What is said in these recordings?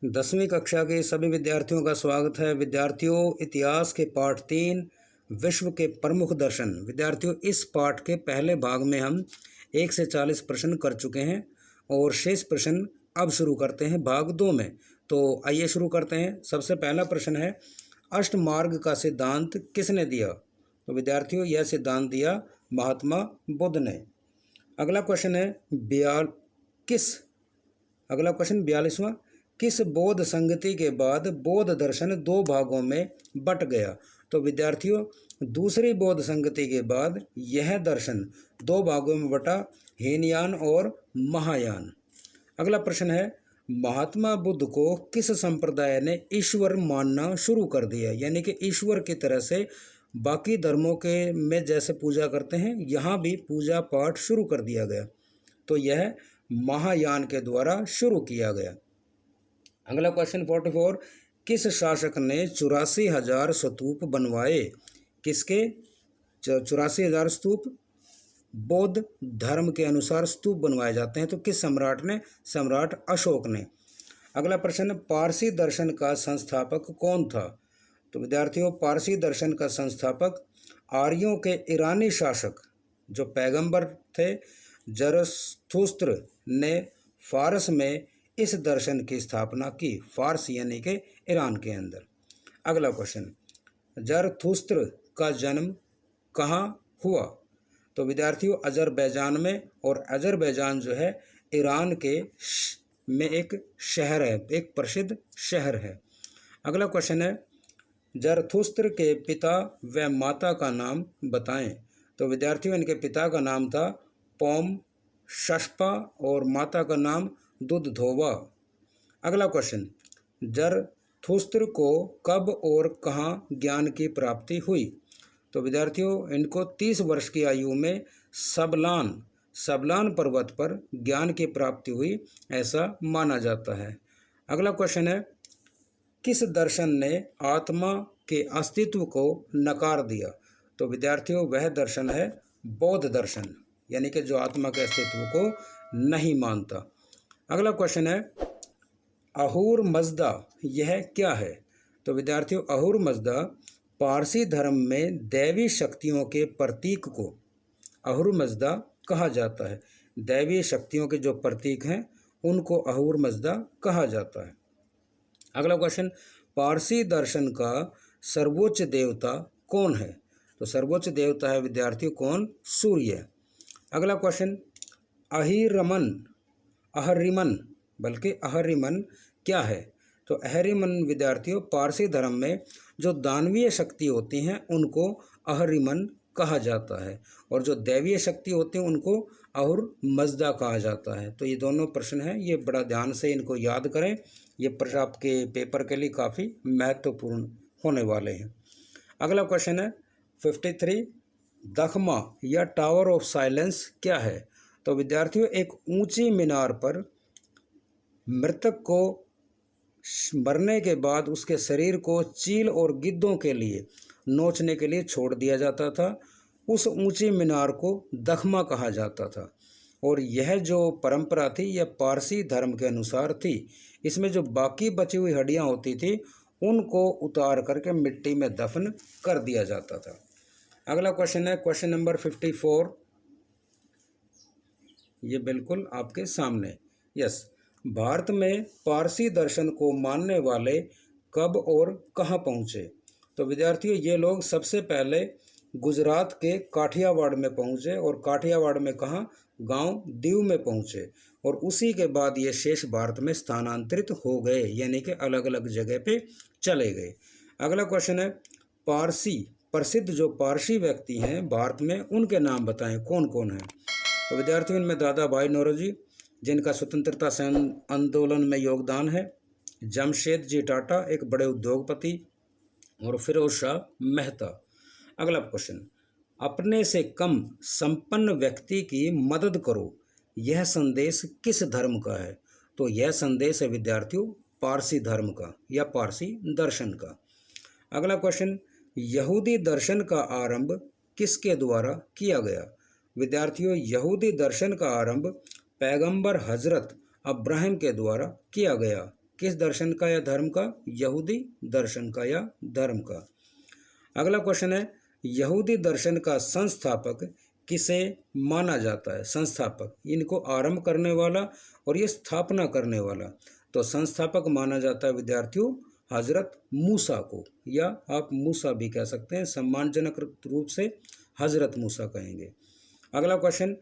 10वीं कक्षा के सभी विद्यार्थियों का स्वागत है। विद्यार्थियों, इतिहास के पाठ 3 विश्व के प्रमुख दर्शन। विद्यार्थियों, इस पाठ के पहले भाग में हम 1 से 40 प्रश्न कर चुके हैं और शेष प्रश्न अब शुरू करते हैं भाग 2 में। तो आइए शुरू करते हैं। सबसे पहला प्रश्न है, अष्टमार्ग का सिद्धांत किसने दिया? तो विद्यार्थियों, यह सिद्धांत दिया महात्मा बुद्ध ने। अगला क्वेश्चन है, 42वां, किस बौद्ध संगति के बाद बौद्ध दर्शन 2 भागों में बट गया? तो विद्यार्थियों, दूसरी बौद्ध संगति के बाद यह दर्शन 2 भागों में बटा, हीनयान और महायान। अगला प्रश्न है, महात्मा बुद्ध को किस संप्रदाय ने ईश्वर मानना शुरू कर दिया? यानी कि ईश्वर की तरह से बाकी धर्मों के में जैसे पूजा करते हैं, यहाँ भी पूजा पाठ शुरू कर दिया गया। तो यह महायान के द्वारा शुरू किया गया। अगला क्वेश्चन 44, किस शासक ने 84,000 स्तूप बनवाए? किसके 84,000 स्तूप? बौद्ध धर्म के अनुसार स्तूप बनवाए जाते हैं। तो किस सम्राट ने? सम्राट अशोक ने। अगला प्रश्न, पारसी दर्शन का संस्थापक कौन था? तो विद्यार्थियों, पारसी दर्शन का संस्थापक आर्यों के ईरानी शासक जो पैगंबर थे जरथुस्त्र ने फारस में इस दर्शन की स्थापना की। फारस यानी कि ईरान के अंदर। अगला क्वेश्चन, जरथुस्त्र का जन्म कहाँ हुआ? तो विद्यार्थियों, अजरबैजान में। और अजरबैजान जो है ईरान के में एक शहर है, एक प्रसिद्ध शहर है। अगला क्वेश्चन है, जरथुस्त्र के पिता व माता का नाम बताएं। तो विद्यार्थियों, इनके पिता का नाम था पोम शशपा और माता का नाम दुधधोवा। अगला क्वेश्चन, जरथुस्त्र को कब और कहाँ ज्ञान की प्राप्ति हुई? तो विद्यार्थियों, इनको 30 वर्ष की आयु में सबलान पर्वत पर ज्ञान की प्राप्ति हुई, ऐसा माना जाता है। अगला क्वेश्चन है, किस दर्शन ने आत्मा के अस्तित्व को नकार दिया? तो विद्यार्थियों, वह दर्शन है बौद्ध दर्शन, यानी कि जो आत्मा के अस्तित्व को नहीं मानता। अगला क्वेश्चन है, अहूर मज़दा यह क्या है? तो विद्यार्थियों, अहूर मज़दा पारसी धर्म में दैवी शक्तियों के प्रतीक को अहूर मज़दा कहा जाता है। दैवी शक्तियों के जो प्रतीक हैं उनको अहूर मज़दा कहा जाता है। अगला क्वेश्चन, पारसी दर्शन का सर्वोच्च देवता कौन है? तो सर्वोच्च देवता है विद्यार्थियों कौन? सूर्य। अगला क्वेश्चन, अहरिमन क्या है? तो अहरिमन विद्यार्थियों, पारसी धर्म में जो दानवीय शक्ति होती हैं उनको अहरिमन कहा जाता है और जो दैवीय शक्ति होती हैं उनको अहूर मज़दा कहा जाता है। तो ये दोनों प्रश्न हैं, ये बड़ा ध्यान से इनको याद करें। ये प्रश्न आपके पेपर के लिए काफ़ी महत्वपूर्ण होने वाले हैं। अगला क्वेश्चन है 53, दखमा या टावर ऑफ साइलेंस क्या है? तो विद्यार्थियों, एक ऊंची मीनार पर मृतक को मरने के बाद उसके शरीर को चील और गिद्धों के लिए नोचने के लिए छोड़ दिया जाता था। उस ऊंची मीनार को दखमा कहा जाता था और यह जो परंपरा थी यह पारसी धर्म के अनुसार थी। इसमें जो बाकी बची हुई हड्डियां होती थी उनको उतार करके मिट्टी में दफन कर दिया जाता था। अगला क्वेश्चन है क्वेश्चन नंबर 54, ये बिल्कुल आपके सामने। यस, भारत में पारसी दर्शन को मानने वाले कब और कहाँ पहुँचे? तो विद्यार्थियों, ये लोग सबसे पहले गुजरात के काठियावाड़ में पहुँचे और काठियावाड़ में कहाँ? गांव दीव में पहुँचे और उसी के बाद ये शेष भारत में स्थानांतरित हो गए, यानी कि अलग अलग जगह पे चले गए। अगला क्वेश्चन है, पारसी प्रसिद्ध जो पारसी व्यक्ति हैं भारत में उनके नाम बताएं, कौन कौन हैं? तो विद्यार्थियों, इनमें दादा भाई नौरोजी जिनका स्वतंत्रता आंदोलन में योगदान है, जमशेद जी टाटा एक बड़े उद्योगपति और फिरोज शाह मेहता। अगला क्वेश्चन, अपने से कम संपन्न व्यक्ति की मदद करो, यह संदेश किस धर्म का है? तो यह संदेश है विद्यार्थियों पारसी धर्म का या पारसी दर्शन का। अगला क्वेश्चन, यहूदी दर्शन का आरंभ किसके द्वारा किया गया? विद्यार्थियों, यहूदी दर्शन का आरंभ पैगंबर हजरत अब्राहम के द्वारा किया गया। किस दर्शन का या धर्म का? यहूदी दर्शन का या धर्म का। अगला क्वेश्चन है, यहूदी दर्शन का संस्थापक किसे माना जाता है? संस्थापक, इनको आरंभ करने वाला और ये स्थापना करने वाला। तो संस्थापक माना जाता है विद्यार्थियों हजरत मूसा को, या आप मूसा भी कह सकते हैं, सम्मानजनक रूप से हजरत मूसा कहेंगे। अगला क्वेश्चन,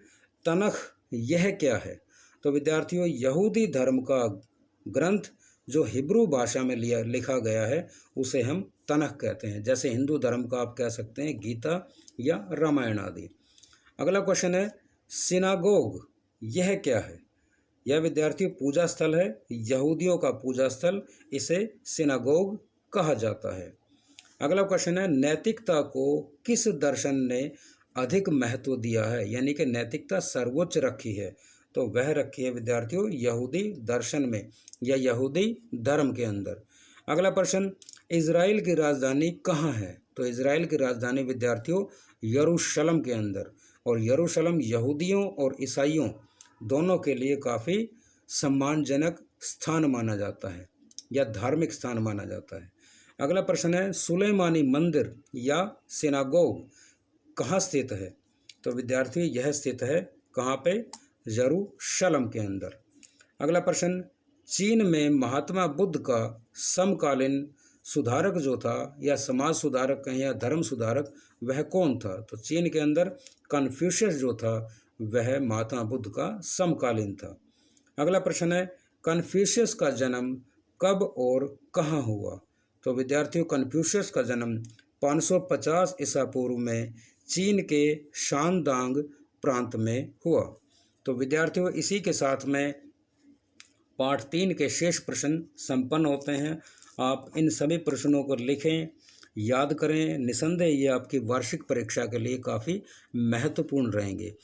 तनख यह क्या है? तो विद्यार्थियों यहूदी धर्म का ग्रंथ जो हिब्रू भाषा में लिखा गया है उसे हम तनख कहते हैं। जैसे हिंदू धर्म का आप कह सकते हैं गीता या रामायण आदि। अगला क्वेश्चन है, सिनागोग यह क्या है? यह विद्यार्थियों पूजा स्थल है, यहूदियों का पूजा स्थल, इसे सिनागोग कहा जाता है। अगला क्वेश्चन है, नैतिकता को किस दर्शन ने अधिक महत्व दिया है? यानी कि नैतिकता सर्वोच्च रखी है, तो वह रखी है विद्यार्थियों यहूदी दर्शन में या यहूदी धर्म के अंदर। अगला प्रश्न, इजराइल की राजधानी कहाँ है? तो इजराइल की राजधानी विद्यार्थियों यरूशलेम के अंदर, और यरूशलेम यहूदियों और ईसाइयों दोनों के लिए काफ़ी सम्मानजनक स्थान माना जाता है या धार्मिक स्थान माना जाता है। अगला प्रश्न है, सुलेमानी मंदिर या सिनागोग कहाँ स्थित है? तो विद्यार्थी यह स्थित है कहाँ पे? यरूशलेम के अंदर। अगला प्रश्न, चीन में महात्मा बुद्ध का समकालीन सुधारक जो था, या समाज सुधारक कहें या धर्म सुधारक, वह कौन था? तो चीन के अंदर कन्फ्यूशियस जो था वह महात्मा बुद्ध का समकालीन था। अगला प्रश्न है, कन्फ्यूशियस का जन्म कब और कहाँ हुआ? तो विद्यार्थियों कन्फ्यूशियस का जन्म 550 ईसा पूर्व में चीन के शानदांग प्रांत में हुआ। तो विद्यार्थियों इसी के साथ में पाठ 3 के शेष प्रश्न संपन्न होते हैं। आप इन सभी प्रश्नों को लिखें, याद करें, निसंदेह ये आपकी वार्षिक परीक्षा के लिए काफ़ी महत्वपूर्ण रहेंगे।